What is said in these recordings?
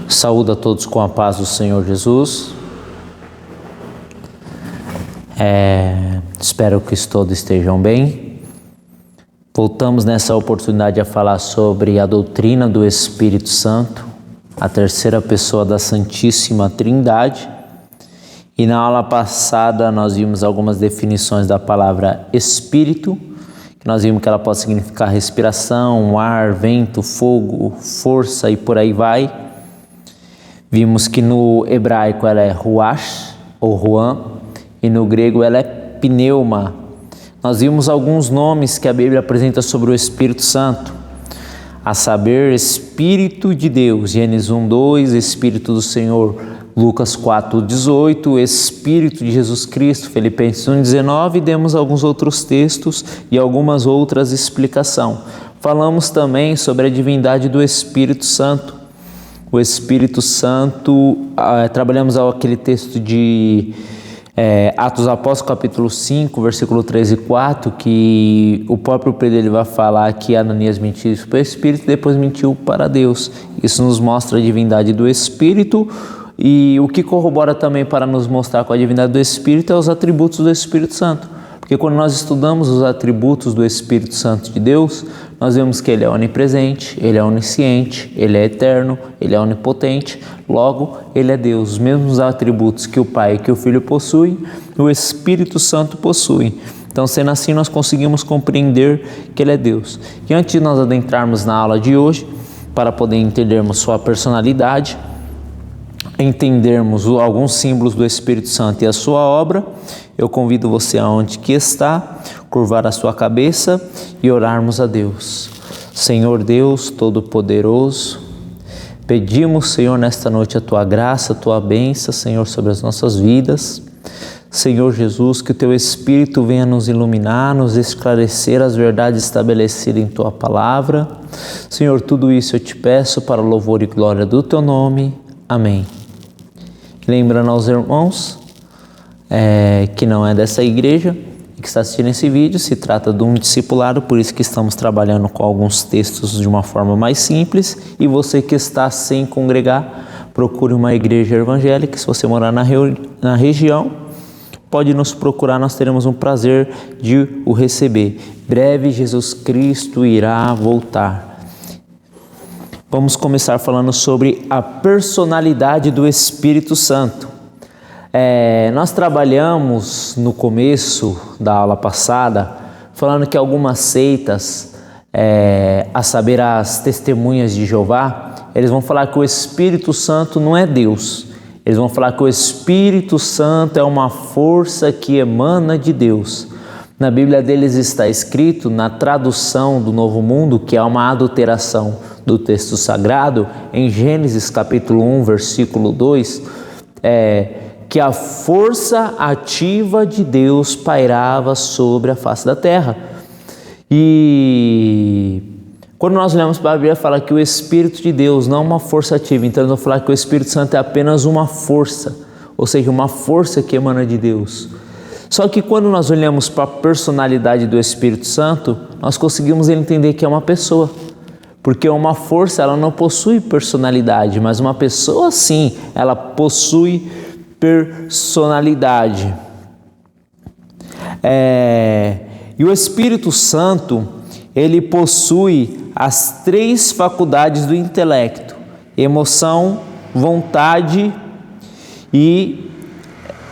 Saúdo a todos com a paz do Senhor Jesus. Espero que todos estejam bem. Voltamos nessa oportunidade a falar sobre a doutrina do Espírito Santo, a terceira pessoa da Santíssima Trindade. E na aula passada nós vimos algumas definições da palavra Espírito. Nós vimos que ela pode significar respiração, ar, vento, fogo, força e por aí vai. Vimos que no hebraico ela é ruach ou ruam e no grego ela é pneuma. Nós vimos alguns nomes que a Bíblia apresenta sobre o Espírito Santo, a saber, Espírito de Deus, Gênesis 1:2, Espírito do Senhor, Lucas 4:18, Espírito de Jesus Cristo, Filipenses 1:19, e demos alguns outros textos e algumas outras explicações. Falamos também sobre a divindade do Espírito Santo. O Espírito Santo, trabalhamos aquele texto de Atos dos Apóstolos, capítulo 5, versículo 3 e 4, que o próprio Pedro ele vai falar que Ananias mentiu para o Espírito e depois mentiu para Deus. Isso nos mostra a divindade do Espírito, e o que corrobora também para nos mostrar com a divindade do Espírito é os atributos do Espírito Santo. Porque quando nós estudamos os atributos do Espírito Santo de Deus, nós vemos que ele é onipresente, ele é onisciente, ele é eterno, ele é onipotente, logo ele é Deus. Os mesmos atributos que o Pai e que o Filho possuem, o Espírito Santo possui. Então, sendo assim, nós conseguimos compreender que ele é Deus. E antes de nós adentrarmos na aula de hoje, para poder entendermos sua personalidade, entendermos alguns símbolos do Espírito Santo e a sua obra, eu convido você aonde que está, curvar a sua cabeça e orarmos a Deus. Senhor Deus Todo-Poderoso, pedimos, Senhor, nesta noite a Tua graça, a Tua bênção, Senhor, sobre as nossas vidas. Senhor Jesus, que o Teu Espírito venha nos iluminar, nos esclarecer as verdades estabelecidas em Tua Palavra. Senhor, tudo isso eu te peço para o louvor e glória do Teu nome. Amém. Lembrando aos irmãos que não é dessa igreja e que está assistindo esse vídeo, se trata de um discipulado, por isso que estamos trabalhando com alguns textos de uma forma mais simples. E você que está sem congregar, procure uma igreja evangélica. Se você morar na região, pode nos procurar, nós teremos um prazer de o receber. Breve Jesus Cristo irá voltar. Vamos começar falando sobre a personalidade do Espírito Santo. Nós trabalhamos no começo da aula passada, falando que algumas seitas, a saber, as testemunhas de Jeová, eles vão falar que o Espírito Santo não é Deus. Eles vão falar que o Espírito Santo é uma força que emana de Deus. Na Bíblia deles está escrito, na tradução do Novo Mundo, que é uma adulteração do texto sagrado, em Gênesis capítulo 1, versículo 2, que a força ativa de Deus pairava sobre a face da terra. E quando nós olhamos para a Bíblia, fala que o Espírito de Deus não é uma força ativa, então eles vão falar que o Espírito Santo é apenas uma força, ou seja, uma força que emana de Deus. Só que quando nós olhamos para a personalidade do Espírito Santo, nós conseguimos entender que é uma pessoa. Porque uma força, ela não possui personalidade, mas uma pessoa sim, ela possui personalidade. E o Espírito Santo, ele possui as três faculdades do intelecto: emoção, vontade e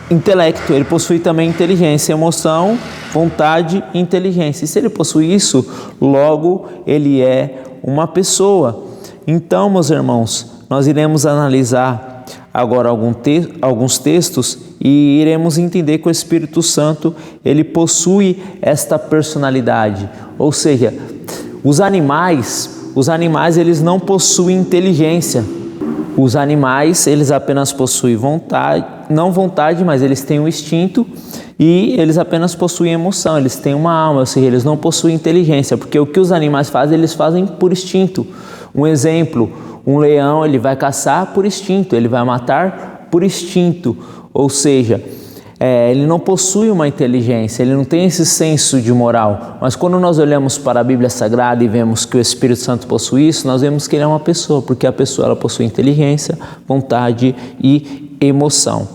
intelecto. Ele possui também inteligência, emoção, vontade e inteligência. E se ele possui isso, logo ele é uma pessoa. Então, meus irmãos, nós iremos analisar agora alguns textos e iremos entender que o Espírito Santo, ele possui esta personalidade. Ou seja, os animais eles não possuem inteligência. Os animais, eles apenas possuem vontade, não vontade, mas eles têm um instinto, e eles apenas possuem emoção, eles têm uma alma, ou seja, eles não possuem inteligência, porque o que os animais fazem, eles fazem por instinto. Um exemplo, um leão, ele vai caçar por instinto, ele vai matar por instinto, ou seja, ele não possui uma inteligência, ele não tem esse senso de moral. Mas quando nós olhamos para a Bíblia Sagrada e vemos que o Espírito Santo possui isso, nós vemos que ele é uma pessoa, porque a pessoa ela possui inteligência, vontade e emoção.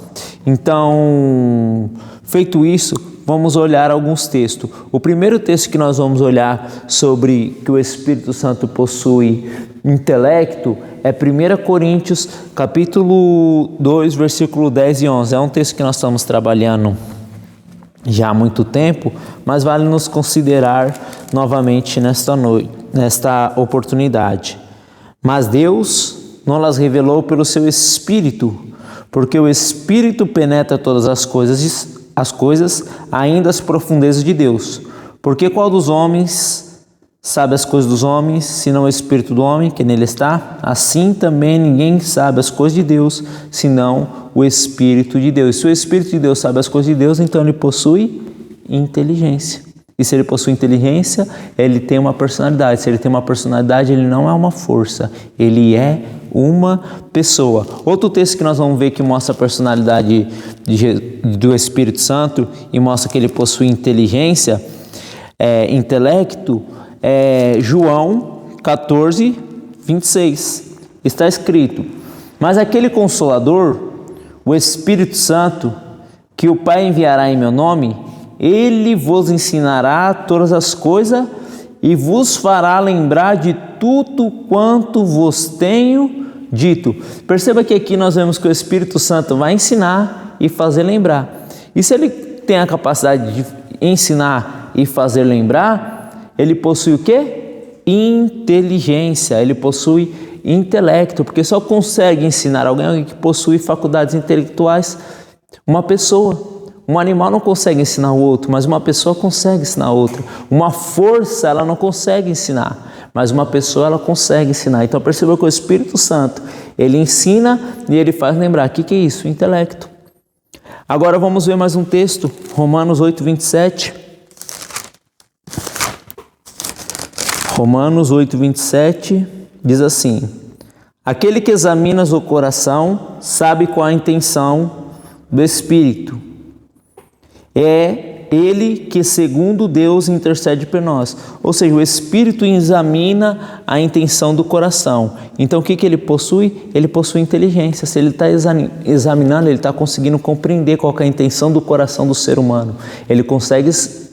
Então, feito isso, vamos olhar alguns textos. O primeiro texto que nós vamos olhar sobre que o Espírito Santo possui intelecto é 1 Coríntios, capítulo 2, versículo 10 e 11. É um texto que nós estamos trabalhando já há muito tempo, mas vale nos considerar novamente nesta oportunidade. Mas Deus não las revelou pelo seu Espírito, porque o Espírito penetra todas as coisas, ainda as profundezas de Deus. Porque qual dos homens sabe as coisas dos homens, senão o Espírito do homem que nele está? Assim também ninguém sabe as coisas de Deus, senão o Espírito de Deus. Se o Espírito de Deus sabe as coisas de Deus, então ele possui inteligência. E se ele possui inteligência, ele tem uma personalidade. Se ele tem uma personalidade, ele não é uma força, ele é uma pessoa. Outro texto que nós vamos ver que mostra a personalidade do Espírito Santo e mostra que ele possui inteligência, intelecto, João 14, 26. Está escrito: mas aquele Consolador, o Espírito Santo, que o Pai enviará em meu nome, ele vos ensinará todas as coisas e vos fará lembrar de tudo quanto vos tenho dito. Perceba que aqui nós vemos que o Espírito Santo vai ensinar e fazer lembrar. E se ele tem a capacidade de ensinar e fazer lembrar, ele possui o quê? Inteligência, ele possui intelecto, porque só consegue ensinar alguém que possui faculdades intelectuais uma pessoa. Um animal não consegue ensinar o outro, mas uma pessoa consegue ensinar outra. Uma força ela não consegue ensinar, mas uma pessoa ela consegue ensinar. Então perceba que o Espírito Santo, ele ensina e ele faz lembrar. O que é isso? Intelecto. Agora vamos ver mais um texto, Romanos 8, 27. Romanos 8, 27 diz assim: aquele que examina o coração sabe qual a intenção do Espírito. É ele que, segundo Deus, intercede por nós. Ou seja, o Espírito examina a intenção do coração. Então, o que ele possui? Ele possui inteligência. Se ele está examinando, ele está conseguindo compreender qual é a intenção do coração do ser humano. Ele consegue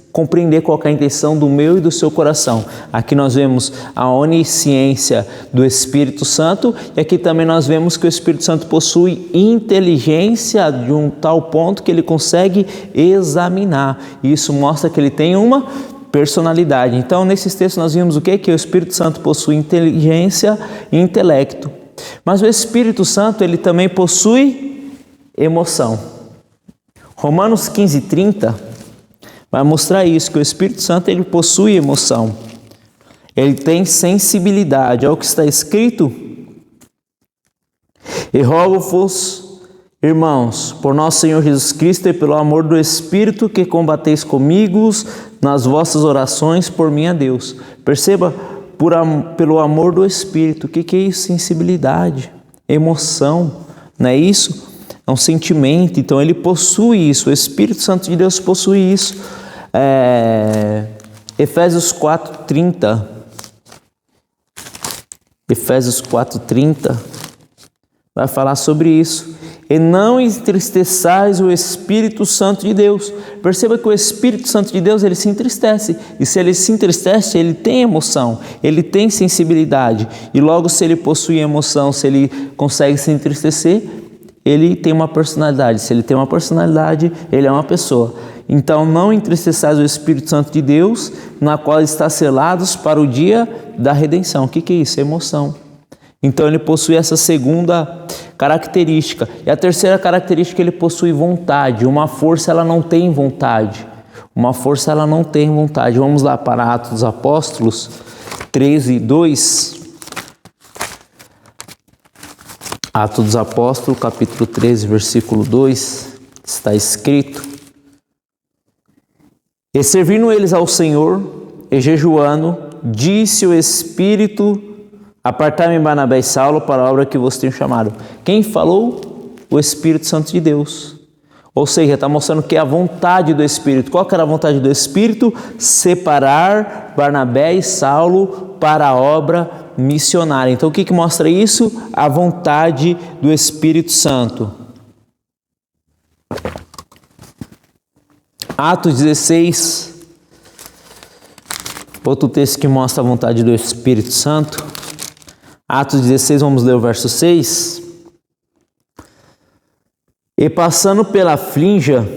compreender qual é a intenção do meu e do seu coração. Aqui nós vemos a onisciência do Espírito Santo e aqui também nós vemos que o Espírito Santo possui inteligência de um tal ponto que ele consegue examinar. E isso mostra que ele tem uma personalidade. Então, nesses textos nós vimos o quê? Que o Espírito Santo possui inteligência e intelecto. Mas o Espírito Santo, ele também possui emoção. Romanos 15, 30 vai mostrar isso, que o Espírito Santo ele possui emoção, ele tem sensibilidade. É o que está escrito: e rogo-vos, irmãos, por nosso Senhor Jesus Cristo e pelo amor do Espírito, que combateis comigo nas vossas orações por mim a Deus. Perceba, pelo amor do Espírito. O que é isso? Sensibilidade, emoção, não é isso? É um sentimento. Então ele possui isso, o Espírito Santo de Deus possui isso. Efésios 4:30. Efésios 4:30 vai falar sobre isso. E não entristeçais o Espírito Santo de Deus. Perceba que o Espírito Santo de Deus, ele se entristece. E se ele se entristece, ele tem emoção, ele tem sensibilidade. E logo, se ele possui emoção, se ele consegue se entristecer, ele tem uma personalidade. Se ele tem uma personalidade, ele é uma pessoa. Então, não entristeçais o Espírito Santo de Deus, na qual está selados para o dia da redenção. O que é isso? É emoção. Então, ele possui essa segunda característica. E a terceira característica, ele possui vontade. Uma força, ela não tem vontade. Uma força, ela não tem vontade. Vamos lá para Atos dos Apóstolos 13, 2. Atos dos Apóstolos, capítulo 13, versículo 2, está escrito: e servindo eles ao Senhor, e jejuando, disse o Espírito: apartai-me Barnabé e Saulo para a obra que vos tenho chamado. Quem falou? O Espírito Santo de Deus. Ou seja, está mostrando que é a vontade do Espírito. Qual que era a vontade do Espírito? Separar Barnabé e Saulo para a obra missionária. Então o que mostra isso? A vontade do Espírito Santo. Atos 16, outro texto que mostra a vontade do Espírito Santo. Atos 16, vamos ler o verso 6. E passando pela Frígia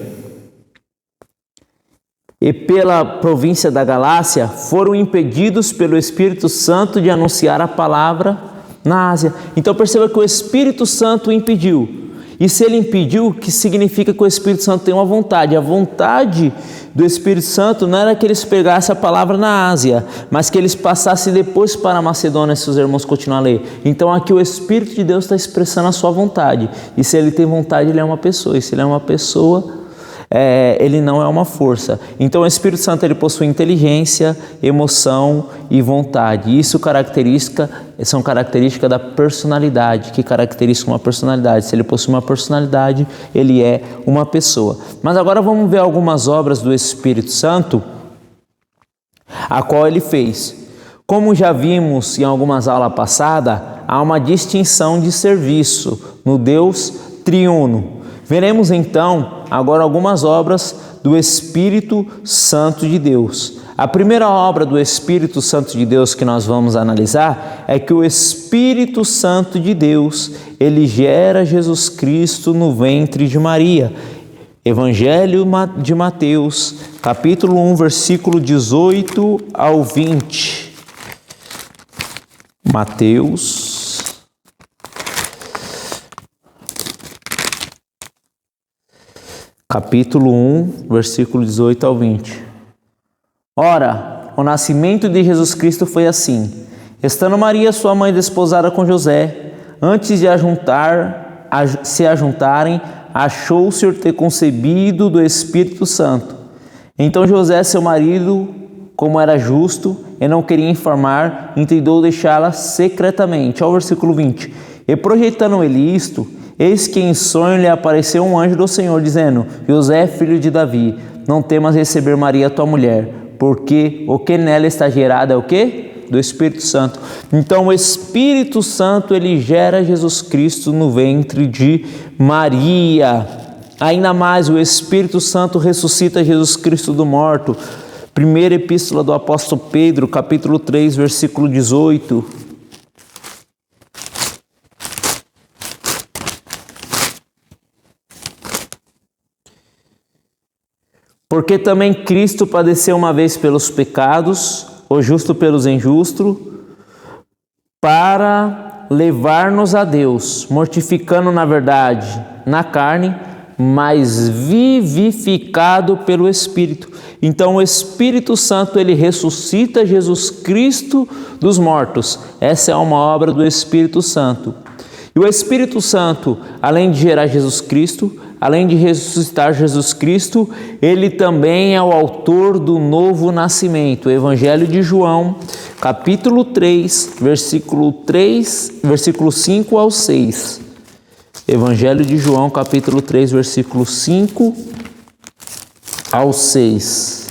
e pela província da Galácia, foram impedidos pelo Espírito Santo de anunciar a palavra na Ásia. Então perceba que o Espírito Santo impediu. E se ele impediu, o que significa que o Espírito Santo tem uma vontade? A vontade do Espírito Santo não era que eles pegassem a palavra na Ásia, mas que eles passassem depois para a Macedônia, se os irmãos continuarem a ler. Então aqui o Espírito de Deus está expressando a sua vontade. E se ele tem vontade, ele é uma pessoa. E se ele é uma pessoa, ele não é uma força. Então o Espírito Santo ele possui inteligência, emoção e vontade. Isso são características da personalidade, que caracteriza uma personalidade. Se ele possui uma personalidade, ele é uma pessoa. Mas agora vamos ver algumas obras do Espírito Santo, a qual ele fez. Como já vimos em algumas aulas passadas, há uma distinção de serviço no Deus triuno. Veremos então agora algumas obras do Espírito Santo de Deus. A primeira obra do Espírito Santo de Deus que nós vamos analisar é que o Espírito Santo de Deus, ele gera Jesus Cristo no ventre de Maria. Evangelho de Mateus, capítulo 1, versículo 18 ao 20. Mateus capítulo 1, versículo 18 ao 20. Ora, o nascimento de Jesus Cristo foi assim. Estando Maria, sua mãe, desposada com José, antes de se ajuntarem, achou-se ter concebido do Espírito Santo. Então José, seu marido, como era justo e não queria informar, entendeu deixá-la secretamente. Olha o versículo 20. E projetando ele isto, eis que em sonho lhe apareceu um anjo do Senhor, dizendo: José, filho de Davi, não temas receber Maria, tua mulher, porque o que nela está gerado é o quê? Do Espírito Santo. Então o Espírito Santo, ele gera Jesus Cristo no ventre de Maria. Ainda mais, o Espírito Santo ressuscita Jesus Cristo do morto. Primeira epístola do apóstolo Pedro, capítulo 3, versículo 18. Porque também Cristo padeceu uma vez pelos pecados, o justo pelos injustos, para levar-nos a Deus, mortificando na verdade na carne, mas vivificado pelo Espírito. Então o Espírito Santo, ele ressuscita Jesus Cristo dos mortos. Essa é uma obra do Espírito Santo. E o Espírito Santo, além de gerar Jesus Cristo, além de ressuscitar Jesus Cristo, ele também é o autor do novo nascimento. O Evangelho de João, capítulo 3, versículo 5 ao 6. Evangelho de João, capítulo 3, versículo 5 ao 6.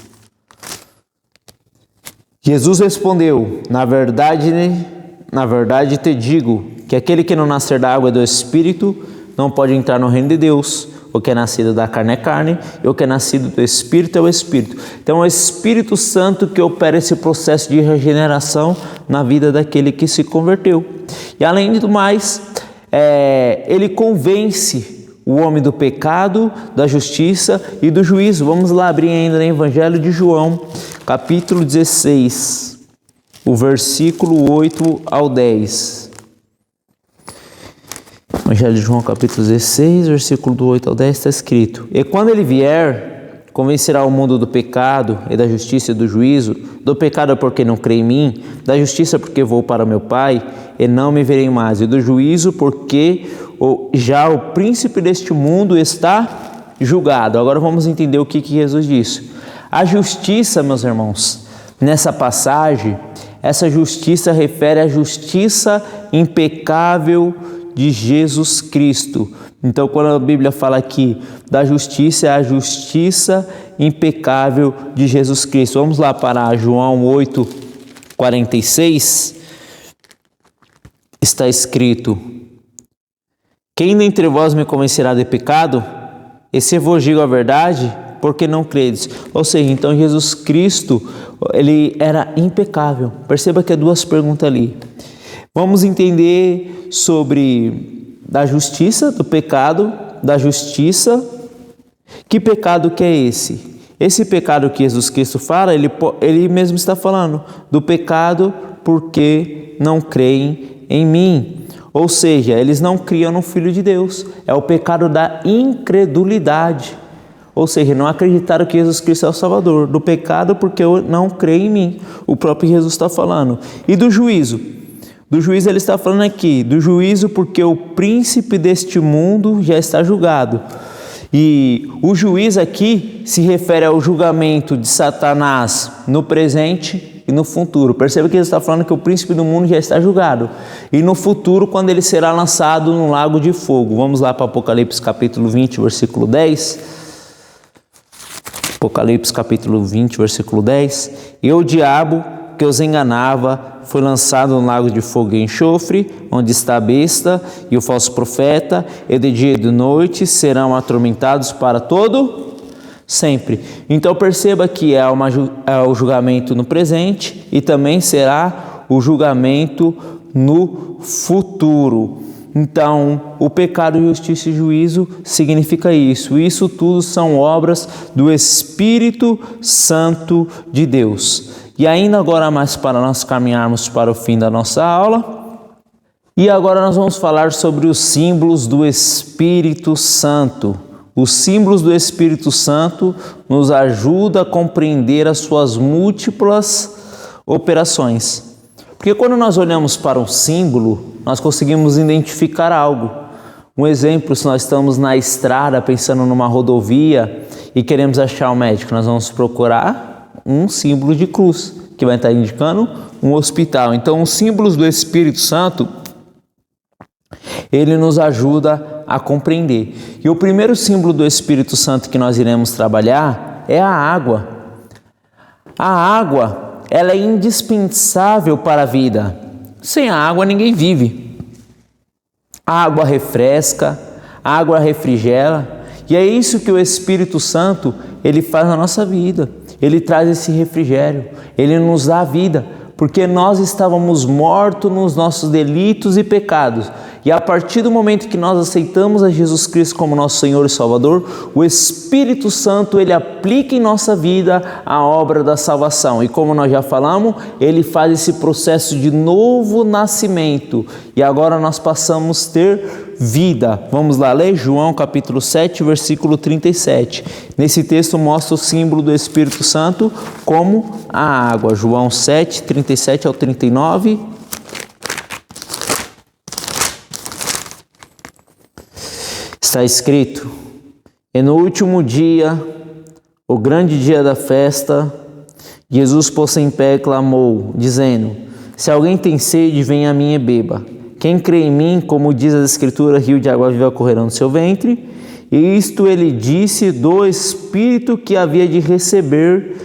Jesus respondeu: na verdade te digo que aquele que não nascer da água e do Espírito não pode entrar no reino de Deus. O que é nascido da carne é carne, e o que é nascido do Espírito é o Espírito. Então é o Espírito Santo que opera esse processo de regeneração na vida daquele que se converteu. E além do mais, ele convence o homem do pecado, da justiça e do juízo. Vamos lá abrir ainda no Evangelho de João, capítulo 16, o versículo 8 ao 10. Evangelho de João, capítulo 16, versículo do 8 ao 10, está escrito: E quando ele vier, convencerá o mundo do pecado e da justiça e do juízo, do pecado porque não crê em mim, da justiça porque vou para meu Pai e não me verei mais, e do juízo porque já o príncipe deste mundo está julgado. Agora vamos entender o que Jesus disse. A justiça, meus irmãos, nessa passagem, essa justiça refere à justiça impecável de Jesus Cristo. Então, quando a Bíblia fala aqui da justiça, é a justiça impecável de Jesus Cristo. Vamos lá para João 8:46. Está escrito: quem dentre vós me convencerá de pecado? Esse eu vos digo a verdade, porque não credes. Ou seja, então Jesus Cristo, ele era impecável. Perceba que há duas perguntas ali. Vamos entender sobre da justiça, do pecado, da justiça. Que pecado que é esse? Esse pecado que Jesus Cristo fala, ele mesmo está falando do pecado porque não creem em mim. Ou seja, eles não criam no Filho de Deus. É o pecado da incredulidade. Ou seja, não acreditaram que Jesus Cristo é o Salvador. Do pecado porque eu não creio em mim. O próprio Jesus está falando. E do juízo? Do juízo ele está falando aqui. Do juízo porque o príncipe deste mundo já está julgado. E o juízo aqui se refere ao julgamento de Satanás no presente e no futuro. Perceba que ele está falando que o príncipe do mundo já está julgado. E no futuro, quando ele será lançado no lago de fogo. Vamos lá para Apocalipse capítulo 20, versículo 10. Apocalipse capítulo 20, versículo 10. E o diabo que os enganava foi lançado no lago de fogo e enxofre, onde está a besta e o falso profeta, e de dia e de noite serão atormentados para todo sempre. Então perceba que é o julgamento no presente e também será o julgamento no futuro. Então, o pecado, justiça e juízo significa isso. Isso tudo são obras do Espírito Santo de Deus. E ainda agora mais para nós caminharmos para o fim da nossa aula. E agora nós vamos falar sobre os símbolos do Espírito Santo. Os símbolos do Espírito Santo nos ajudam a compreender as suas múltiplas operações. Porque quando nós olhamos para um símbolo, nós conseguimos identificar algo. Um exemplo, se nós estamos na estrada pensando numa rodovia e queremos achar um médico, nós vamos procurar um símbolo de cruz, que vai estar indicando um hospital. Então, os símbolos do Espírito Santo, ele nos ajuda a compreender. E o primeiro símbolo do Espírito Santo que nós iremos trabalhar é a água. A água, ela é indispensável para a vida. Sem a água ninguém vive. A água refresca, a água refrigera, e é isso que o Espírito Santo, ele faz na nossa vida. Ele traz esse refrigério, ele nos dá a vida, porque nós estávamos mortos nos nossos delitos e pecados. E a partir do momento que nós aceitamos a Jesus Cristo como nosso Senhor e Salvador, o Espírito Santo, ele aplica em nossa vida a obra da salvação. E como nós já falamos, ele faz esse processo de novo nascimento. E agora nós passamos a ter vida. Vamos lá ler João capítulo 7, versículo 37. Nesse texto mostra o símbolo do Espírito Santo como a água. João 7, 37 ao 39. Está escrito: e no último dia, o grande dia da festa, Jesus pôs-se em pé e clamou, dizendo: se alguém tem sede, venha a mim e beba. Quem crê em mim, como diz a Escritura, rio de água viva correrá no seu ventre. E isto ele disse do Espírito que havia de receber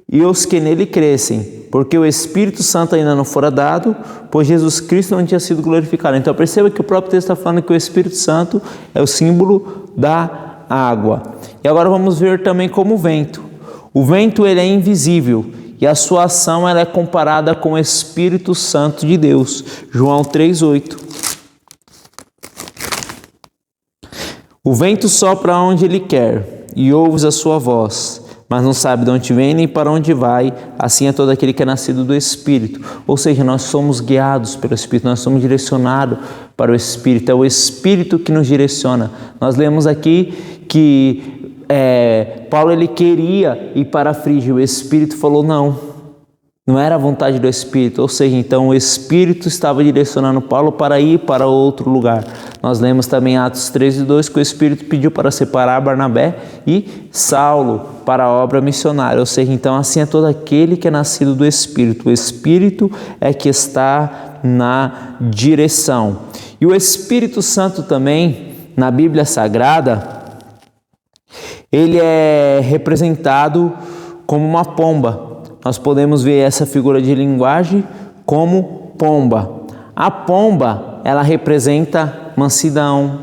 e os que nele crescem, porque o Espírito Santo ainda não fora dado, pois Jesus Cristo não tinha sido glorificado. Então perceba que o próprio texto está falando que o Espírito Santo é o símbolo da água. E agora vamos ver também como o vento. O vento, ele é invisível e a sua ação, ela é comparada com o Espírito Santo de Deus. João 3:8. O vento sopra onde ele quer e ouves a sua voz, mas não sabe de onde vem nem para onde vai. Assim é todo aquele que é nascido do Espírito. Ou seja, nós somos guiados pelo Espírito, nós somos direcionados para o Espírito. É o Espírito que nos direciona. Nós lemos aqui que Paulo, ele queria ir para a Frígia, o Espírito falou não era a vontade do Espírito. Ou seja, então o Espírito estava direcionando Paulo para ir para outro lugar. Nós lemos também Atos 13:2 que o Espírito pediu para separar Barnabé e Saulo para a obra missionária. Ou seja, então assim é todo aquele que é nascido do Espírito. O Espírito é que está na direção. E o Espírito Santo também, na Bíblia Sagrada, ele é representado como uma pomba. Nós podemos ver essa figura de linguagem como pomba. A pomba, ela representa mansidão,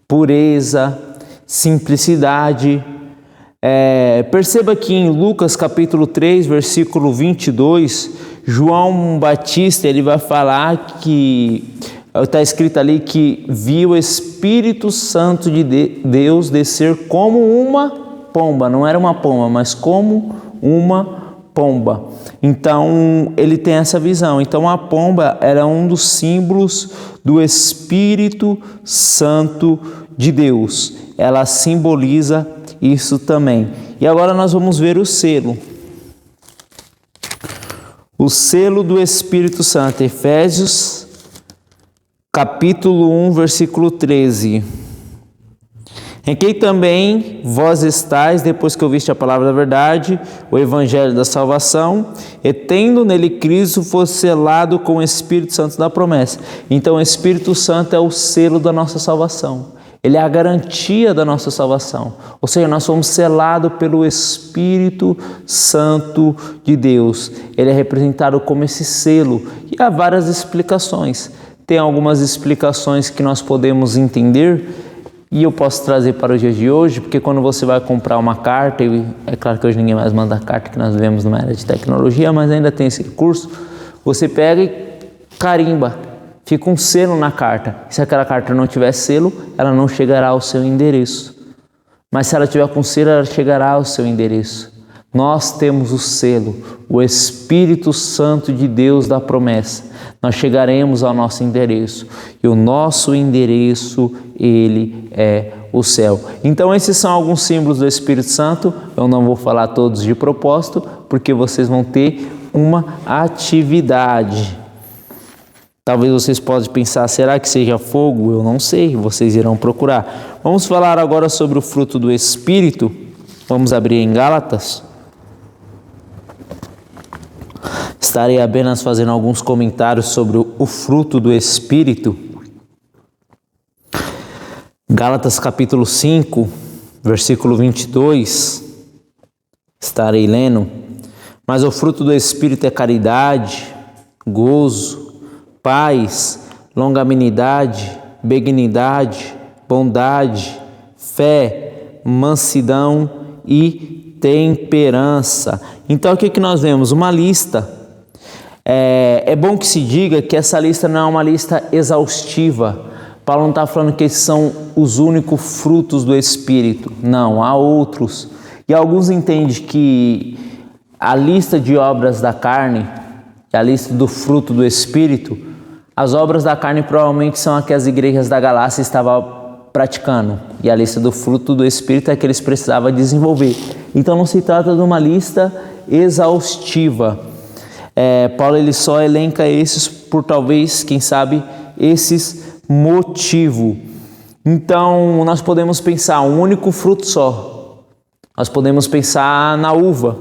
pureza, simplicidade. Perceba que em Lucas capítulo 3, versículo 22, João Batista ele vai falar que, está escrito ali que viu o Espírito Santo de Deus descer como uma pomba. Não era uma pomba, mas como uma pomba. Então ele tem essa visão. Então a pomba era um dos símbolos do Espírito Santo de Deus. Ela simboliza isso também. E agora nós vamos ver o selo. O selo do Espírito Santo, Efésios capítulo 1, versículo 13. Em quem também vós estáis, depois que ouviste a palavra da verdade, o evangelho da salvação, e tendo nele Cristo, fosse selado com o Espírito Santo da promessa. Então o Espírito Santo é o selo da nossa salvação. Ele é a garantia da nossa salvação. Ou seja, nós somos selados pelo Espírito Santo de Deus. Ele é representado como esse selo. E há várias explicações. Tem algumas explicações que nós podemos entender e eu posso trazer para o dia de hoje, porque quando você vai comprar uma carta, e é claro que hoje ninguém mais manda carta, que nós vivemos numa era de tecnologia, mas ainda tem esse recurso, você pega e carimba, fica um selo na carta. Se aquela carta não tiver selo, ela não chegará ao seu endereço. Mas se ela tiver com selo, ela chegará ao seu endereço. Nós temos o selo, o Espírito Santo de Deus da promessa. Nós chegaremos ao nosso endereço. E o nosso endereço, ele é o céu. Então esses são alguns símbolos do Espírito Santo. Eu não vou falar todos de propósito, porque vocês vão ter uma atividade. Talvez vocês possam pensar, será que seja fogo? Eu não sei, vocês irão procurar. Vamos falar agora sobre o fruto do Espírito. Vamos abrir em Gálatas. Estarei apenas fazendo alguns comentários sobre o fruto do Espírito. Gálatas capítulo 5, versículo 22. Estarei lendo. Mas o fruto do Espírito é caridade, gozo, paz, longanimidade, benignidade, bondade, fé, mansidão e temperança. Então o que nós vemos? Uma lista. É bom que se diga que essa lista não é uma lista exaustiva. Paulo não está falando que esses são os únicos frutos do Espírito. Não, há outros. E alguns entendem que a lista de obras da carne, a lista do fruto do Espírito, as obras da carne provavelmente são as que as igrejas da Galácia estavam praticando. E a lista do fruto do Espírito é que eles precisavam desenvolver. Então não se trata de uma lista exaustiva. Paulo ele só elenca esses por talvez, quem sabe, esses motivos. Então nós podemos pensar um único fruto só. Nós podemos pensar na uva.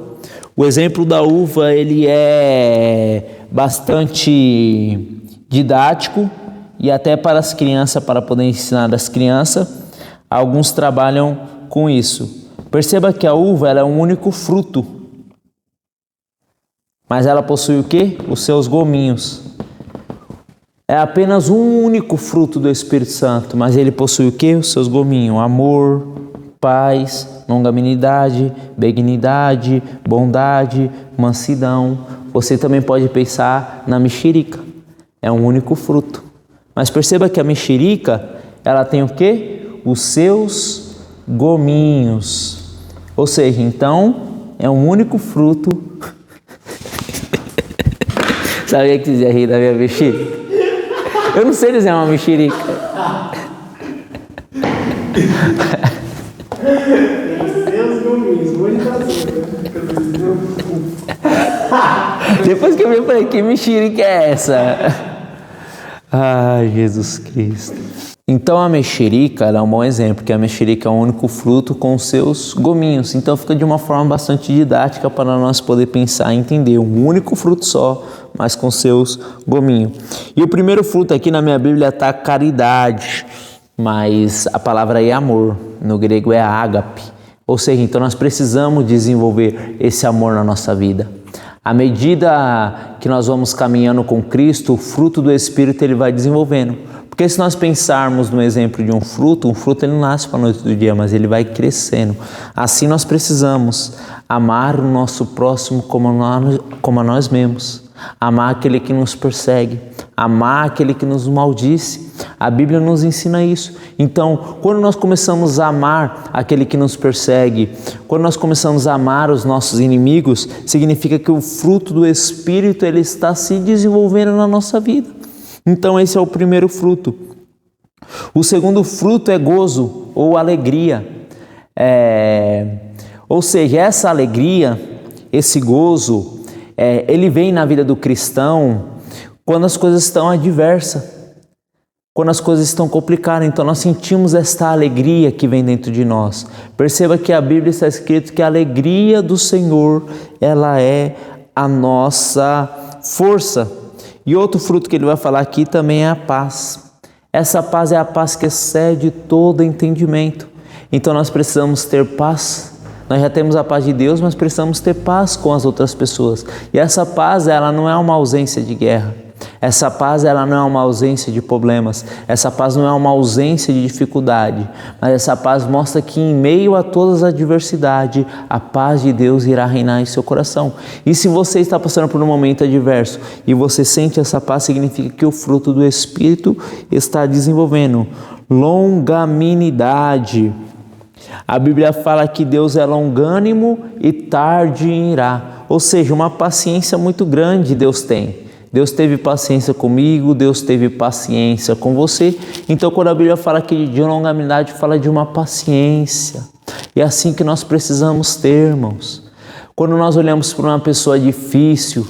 O exemplo da uva ele é bastante didático e até para as crianças, para poder ensinar as crianças, alguns trabalham com isso. Perceba que a uva ela é um único fruto, mas ela possui o quê? Os seus gominhos. É apenas um único fruto do Espírito Santo, mas ele possui o quê? Os seus gominhos: amor, paz, longanimidade, benignidade, bondade, mansidão. Você também pode pensar na mexerica. É um único fruto. Mas perceba que a mexerica, ela tem o quê? Os seus gominhos. Ou seja, então, é um único fruto. Sabia que vocês iam rir da minha mexerica? Eu não sei dizer uma mexerica. Depois que eu vi, eu falei, que mexerica é essa? Ai, Jesus Cristo. Então a mexerica é um bom exemplo, porque a mexerica é o único fruto com os seus gominhos. Então fica de uma forma bastante didática para nós poder pensar e entender. Um único fruto só, mas com seus gominhos. E o primeiro fruto aqui na minha Bíblia está caridade. mas a palavra aí é amor, no grego é ágape. Ou seja, então nós precisamos desenvolver esse amor na nossa vida. À medida que nós vamos caminhando com Cristo, o fruto do Espírito ele vai desenvolvendo. Porque se nós pensarmos no exemplo de um fruto ele não nasce para a noite do dia, mas ele vai crescendo. Assim nós precisamos amar o nosso próximo como a nós mesmos. Amar aquele que nos persegue, amar aquele que nos maldice. A Bíblia nos ensina isso. Então, quando nós começamos a amar aquele que nos persegue, quando nós começamos a amar os nossos inimigos, significa que o fruto do Espírito ele está se desenvolvendo na nossa vida. Então, esse é o primeiro fruto. O segundo fruto é gozo ou alegria. Ou seja, essa alegria, esse gozo, ele vem na vida do cristão quando as coisas estão adversas, quando as coisas estão complicadas. Então nós sentimos esta alegria que vem dentro de nós. Perceba que a Bíblia está escrito que a alegria do Senhor, ela é a nossa força. E outro fruto que ele vai falar aqui também é a paz. Essa paz é a paz que excede todo entendimento. Então nós precisamos ter paz. Nós já temos a paz de Deus, mas precisamos ter paz com as outras pessoas. E essa paz, ela não é uma ausência de guerra. Essa paz, ela não é uma ausência de problemas. Essa paz não é uma ausência de dificuldade. Mas essa paz mostra que em meio a todas as adversidades, a paz de Deus irá reinar em seu coração. E se você está passando por um momento adverso e você sente essa paz, significa que o fruto do Espírito está desenvolvendo. Longanimidade. A Bíblia fala que Deus é longânimo e tardio em irá. Ou seja, uma paciência muito grande Deus tem. Deus teve paciência comigo, Deus teve paciência com você. Então, quando a Bíblia fala aqui de longanimidade, fala de uma paciência. E é assim que nós precisamos ter, irmãos. Quando nós olhamos para uma pessoa difícil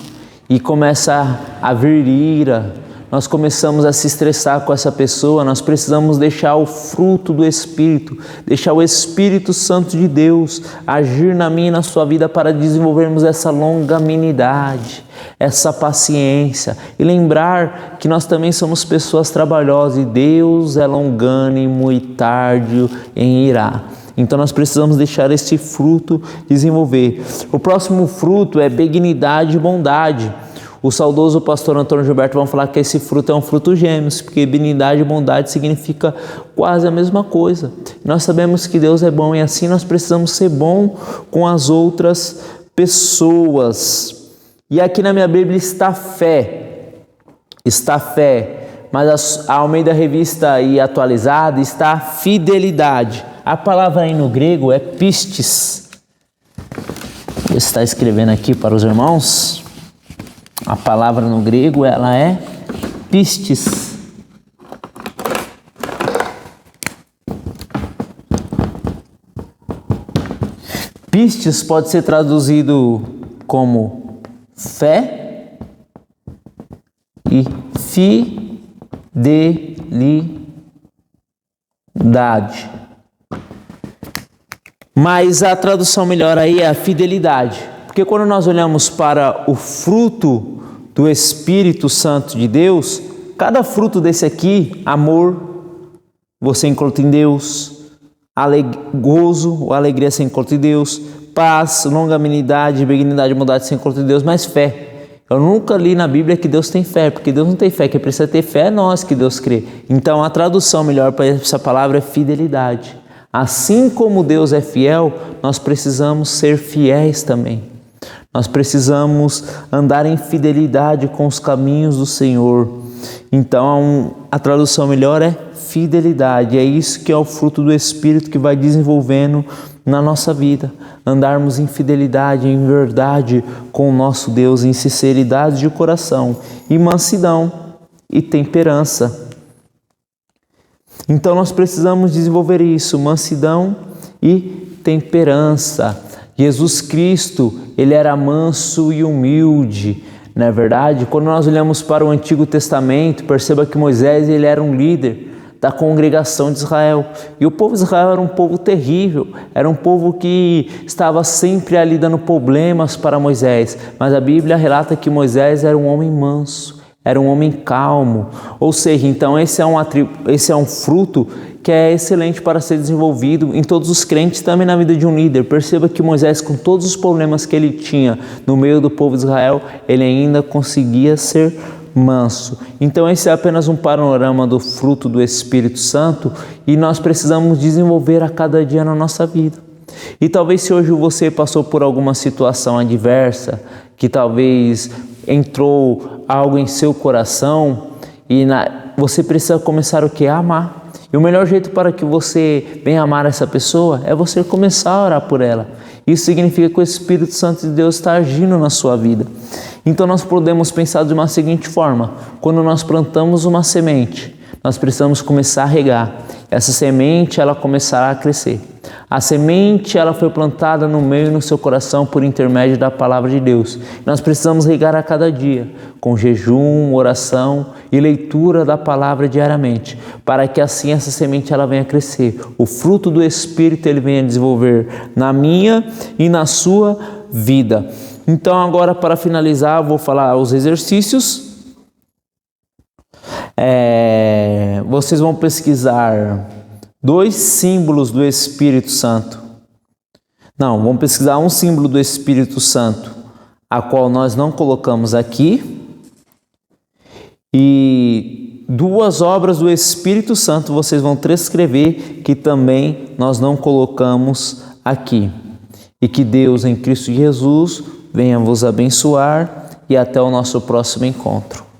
e começa a vir ira, nós começamos a se estressar com essa pessoa, nós precisamos deixar o fruto do Espírito, deixar o Espírito Santo de Deus agir na minha e na sua vida para desenvolvermos essa longanimidade, essa paciência e lembrar que nós também somos pessoas trabalhosas e Deus é longânimo e tardio em irá. Então nós precisamos deixar esse fruto desenvolver. O próximo fruto é benignidade e bondade. O saudoso pastor Antônio Gilberto vai falar que esse fruto é um fruto gêmeos, porque benignidade e bondade significa quase a mesma coisa. Nós sabemos que Deus é bom e assim nós precisamos ser bom com as outras pessoas. E aqui na minha Bíblia está fé, mas a Almeida Revista e Atualizada está fidelidade. A palavra aí no grego é pistis. Você está escrevendo aqui para os irmãos? A palavra no grego, ela é pistis. Pistis pode ser traduzido como fé e fidelidade. Mas a tradução melhor aí é a fidelidade. Porque quando nós olhamos para o fruto do Espírito Santo de Deus, cada fruto desse aqui, amor, você encontra em Deus, gozo ou alegria você encontra em Deus, paz, longanimidade, benignidade, bondade você encontra em Deus, mas fé. Eu nunca li na Bíblia que Deus tem fé, porque Deus não tem fé, quem precisa ter fé é nós que Deus crê. Então a tradução melhor para essa palavra é fidelidade. Assim como Deus é fiel, nós precisamos ser fiéis também. Nós precisamos andar em fidelidade com os caminhos do Senhor. Então, a tradução melhor é fidelidade. É isso que é o fruto do Espírito que vai desenvolvendo na nossa vida. Andarmos em fidelidade, em verdade com o nosso Deus, em sinceridade de coração, e mansidão e temperança. Então, nós precisamos desenvolver isso, mansidão e temperança. Jesus Cristo, ele era manso e humilde, não é verdade? Quando nós olhamos para o Antigo Testamento, perceba que Moisés, ele era um líder da congregação de Israel. E o povo de Israel era um povo terrível, era um povo que estava sempre ali dando problemas para Moisés. Mas a Bíblia relata que Moisés era um homem manso, era um homem calmo. Ou seja, então esse é um fruto que é excelente para ser desenvolvido em todos os crentes, também na vida de um líder. Perceba que Moisés, com todos os problemas que ele tinha no meio do povo de Israel, ele ainda conseguia ser manso. Então esse é apenas um panorama do fruto do Espírito Santo e nós precisamos desenvolver a cada dia na nossa vida. E talvez se hoje você passou por alguma situação adversa, que talvez entrou algo em seu coração e você precisa começar o que? A amar. E o melhor jeito para que você venha amar essa pessoa é você começar a orar por ela. Isso significa que o Espírito Santo de Deus está agindo na sua vida. Então nós podemos pensar de uma seguinte forma: quando nós plantamos uma semente, nós precisamos começar a regar. Essa semente ela começará a crescer. A semente ela foi plantada no meio e no seu coração por intermédio da palavra de Deus. Nós precisamos regar a cada dia, com jejum, oração e leitura da palavra diariamente, para que assim essa semente ela venha crescer. O fruto do Espírito ele venha desenvolver na minha e na sua vida. Então agora, para finalizar, vou falar os exercícios. Vocês vão pesquisar 2 símbolos do Espírito Santo. Não, vamos pesquisar um símbolo do Espírito Santo, a qual nós não colocamos aqui, e 2 obras do Espírito Santo vocês vão transcrever que também nós não colocamos aqui. E que Deus em Cristo Jesus venha vos abençoar e até o nosso próximo encontro.